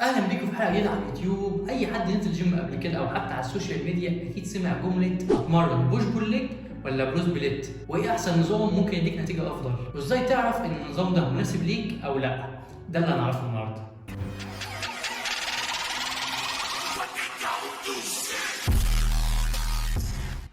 اهلا بيكم في حلقه جديده على اليوتيوب. اي حد نزل جيم قبل كده او حتى على السوشيال ميديا اكيد سمع جمله اتمرن بوش بول ليج ولا بروس بليت، وايه احسن نظام ممكن يديك نتيجه افضل، وازاي تعرف ان النظام ده مناسب ليك او لا. ده اللي هنعرفه النهارده.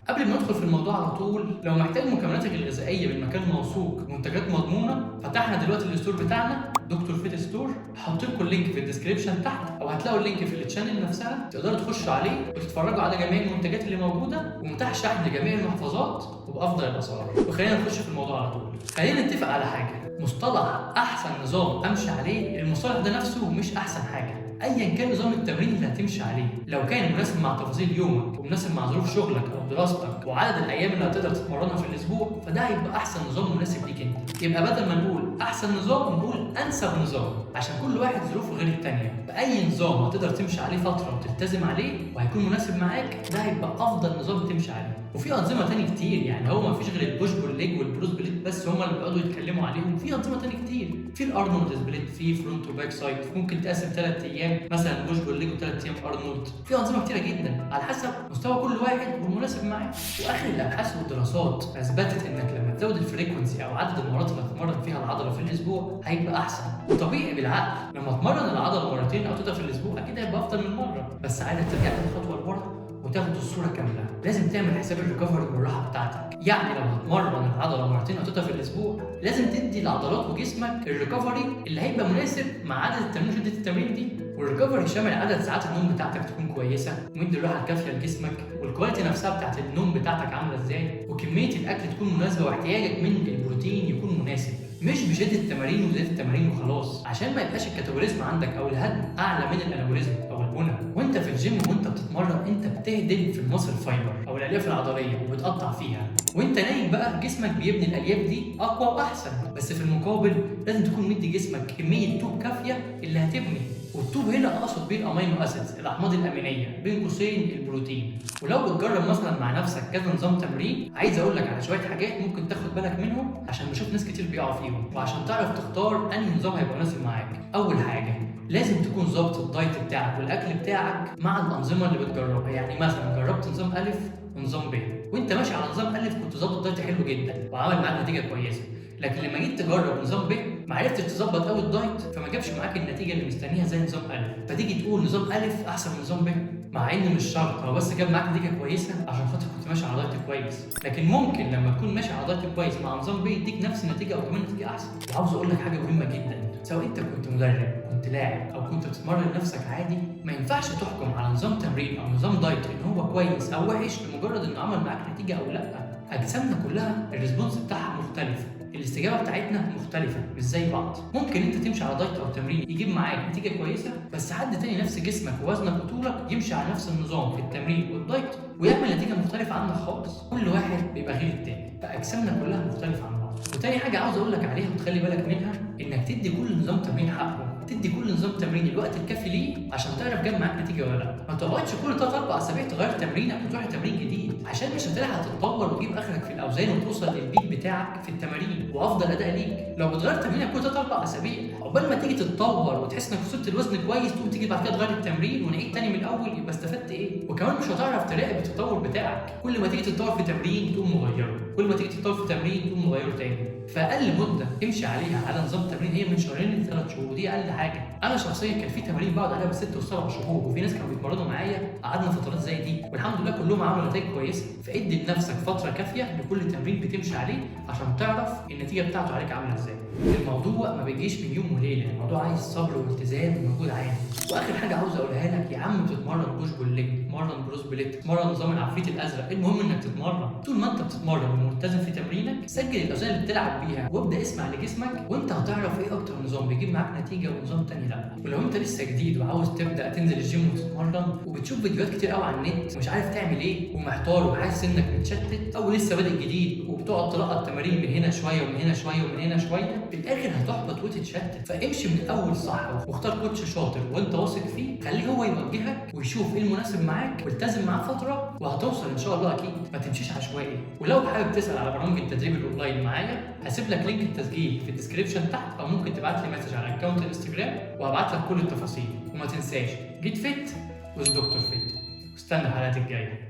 قبل ما ندخل في الموضوع على طول، لو محتاج مكملاتك الغذائيه من مكان موثوق ومنتجات مضمونه، فتحنا دلوقتي الستور بتاعنا دكتور فيت ستور. هحط لكم اللينك في الديسكربشن تحت، او هتلاقوا اللينك في التشانل نفسها، تقدروا تخشوا عليه وتتفرجوا على جميع المنتجات اللي موجوده، ومتاح شحن لجميع المحافظات وبافضل الاسعار. وخلينا نخش في الموضوع على طول. خلينا نتفق على حاجه، مصطلح احسن نظام امشي عليه، المصطلح ده نفسه مش احسن حاجه. ايا كان نظام التمرين اللي هتمشي عليه، لو كان مناسب مع تفاصيل يومك ومناسب مع ظروف شغلك او دراستك وعدد الايام اللي هتقدر تتمرنها في الاسبوع، فده هيبقى احسن نظام مناسب ليك انت. يبقى بدل ما نقول احسن نظام نقول انسب نظام، عشان كل واحد ظروفه غير الثانيه. فاي نظام هتقدر تمشي عليه فتره وتلتزم عليه وهيكون مناسب معاك، ده هيبقى افضل نظام تمشي عليه. وفي انظمه ثانيه كتير، يعني هو ما فيش غير البوش بول ليج والبروس بليت بس هم اللي بيقعدوا يتكلموا عليهم. في انظمه ثانيه كتير، في الارنولد سبليت، في فرونت وباك سايد، ممكن تقسم 3 ايام مثلا بوش بول ليج و3 ايام ارنولد. في انظمه كتيره جدا على حسب مستوى كل واحد والمناسب معاه. واخر الابحاث والدراسات اثبتت انك لما تزود الفريكونسي او عدد المرات اللي هتتمرن فيها العضله في الاسبوع هيبقى احسن. وطبيعي بالعقل لما اتمرن العضله مرتين او 3 في الاسبوع اكيد هيبقى افضل من مره، بس عايزك ترجع كده خطوه لورا وتاخد الصوره كامله. لازم تعمل حساب الريكفري والراحه بتاعتك. يعني لو هتمرن العضله مرتين او 3 في الاسبوع، لازم تدي لعضلات وجسمك الريكفري اللي هيبقى مناسب مع عدد التمرين شده التمرين دي. والريكفري شامل عدد ساعات النوم بتاعتك تكون كويسه، ومدي الراحه الكافيه لجسمك، والكواليتي نفسها بتاعت النوم بتاعتك عامله ازاي، وكميه الاكل تكون مناسبه، واحتياجك من البروتين يكون مناسب، مش بشده التمارين وزياده التمارين وخلاص، عشان ما يبقاش الكاتابوليزم عندك او الهدم اعلى من الانابوليزم او البنى. وانت في الجيم وانت بتتمرن انت بتهدم في المصل فايبر او الالياف العضليه وبتقطع فيها، وانت نايم بقى جسمك بيبني الالياف دي اقوى واحسن. بس في المقابل لازم تكون مدي جسمك كميه طوب كافيه اللي هتبني. والطوب هنا اقصد بيه الامينو اسيدز، الاحماض الامينيه، بين قوسين البروتين. ولو بتجرب مثلا مع نفسك كذا نظام تمرين، عايز اقول لك على شويه حاجات ممكن تاخد بالك منهم عشان بشوف ناس كتير بيقعوا فيهم، وعشان تعرف تختار انهي نظام هيبقى مناسب معاك. اول حاجه، لازم تكون ظابط الدايت بتاعك والاكل بتاعك مع الانظمه اللي بتجربها. يعني مثلا جربت نظام الف ونظام ب، وانت ماشي على نظام الف كنت ظابط دايت حلو جدا وعمل معاك نتيجه كويسه، لكن لما جيت تجرب نظام ب ما عرفتش تظبط قوي الدايت، فما جابش معاك النتيجه اللي مستنيها زي نظام الف. فتيجي تقول نظام الف احسن من نظام ب، مع ان مش شرط، هو بس جاب معاك نتيجه كويسه عشان خاطر كنت ماشي على دايت كويس. لكن ممكن لما تكون ماشي على دايت كويس مع نظام ب يديك نفس النتيجه او كمان نتيجه احسن. وعاوز اقول لك حاجه مهمه جدا، سواء انت كنت مدرب، كنت لاعب، او كنت بتتمرن نفسك عادي، ما ينفعش تحكم على نظام تمرين او نظام دايت ان هو كويس او وحش لمجرد انه عمل معاك نتيجه او لا. اجسامنا كلها الريسبونس بتاعها مختلف، الاستجابه بتاعتنا مختلفه مش زي بعض. ممكن انت تمشي على دايت او تمرين يجيب معاك نتيجه كويسه، بس حد تاني نفس جسمك ووزنك وطولك يمشي على نفس النظام في التمرين والدايت ويعمل نتيجه مختلفه عنك خالص. كل واحد بيبقى غير التاني، فاجسامنا كلها مختلفه عن بعض. وتاني حاجه عاوز اقول لك عليها وتخلي بالك منها، انك تدي كل نظام تمرين حقه، تدي كل نظام تمرين الوقت الكافي ليه عشان تعرف جاب معاك نتيجه ولا لا. ما تقعدش كل 3-4 اسابيع تغير تمرينك وتروح لتمرين جديد، عشان مش هتلحق تتطور وتجيب اخرك في الاوزان وتوصل للبيك بتاعك في التمارين وافضل اداء ليك. لو بتغير تمرينك كل 3-4 اسابيع عقبال ما تيجي تتطور وتحس انك وصلت الوزن كويس، تقوم تيجي بعد كده تغير التمرين ونعيد تاني من الاول، يبقى استفدت ايه؟ وكمان مش هتعرف تراقب التطور بتاعك. كل ما تيجي تتطور في تمرين تقوم مغيره، كل ما تيجي تتطور في تمرين تقوم مغيره تاني. فاقل مده تمشي عليها على نظام تمرين هي من شهرين ل3 شهور، ودي اقل حاجه. انا شخصيا كان في تمارين بقعد عليها ب6 و7 شهور، وفي ناس كانوا بيتمرنوا معايا قعدنا فترات زي دي والحمد لله كلهم عملوا نتائج كويسه. فادي لنفسك فتره كافيه لكل تمرين بتمشي عليه عشان تعرف النتيجه بتاعته عليك عامله ازاي. الموضوع ما بيجيش من يوم وليله، الموضوع عايز صبر والتزام ومجهود عالي. واخر حاجه عاوز اقولها لك، يا عم بتتمرن بوش بول ليج، تتمرن بروس بليت، تتمرن نظام العفريت الازرق، المهم انك تتمرن. طول ما انت بتتمرن وملتزم في تمرينك، سجل الاوزان اللي بتلعب بيها وابدا اسمع لجسمك، وانت هتعرف ايه اكتر نظام بيجيب معاك نتيجه ونظام تاني لا. ولو انت لسه جديد وعاوز تبدا تنزل الجيم وتتمرن وبتشوف فيديوهات كتير قوي على النت ومش عارف تعمل ايه ومحتار وحاسس انك متشتت، او لسه بادئ جديد وبتقعد تلقط تمارين من هنا شويه ومن هنا شويه ومن هنا شويه، في الاخر هتحبط وتتشتت. فامشي من الاول صح واختار كوتش شاطر وانت واثق فيه، خليه هو يوجهك ويشوف ايه المناسب معاك والتزم معاه فتره وهتوصل ان شاء الله اكيد. ما تمشيش عشوائي. ولو حابب تسال على برامج التدريب الاونلاين معايا، هسيب لك لينك التسجيل في الديسكربشن تحت، او ممكن تبعت لي مسج على اكونت الانستجرام وهبعت لك كل التفاصيل. وما تنساش جيت فيت وذ دكتور فيت. واستنى الحلقات الجايه.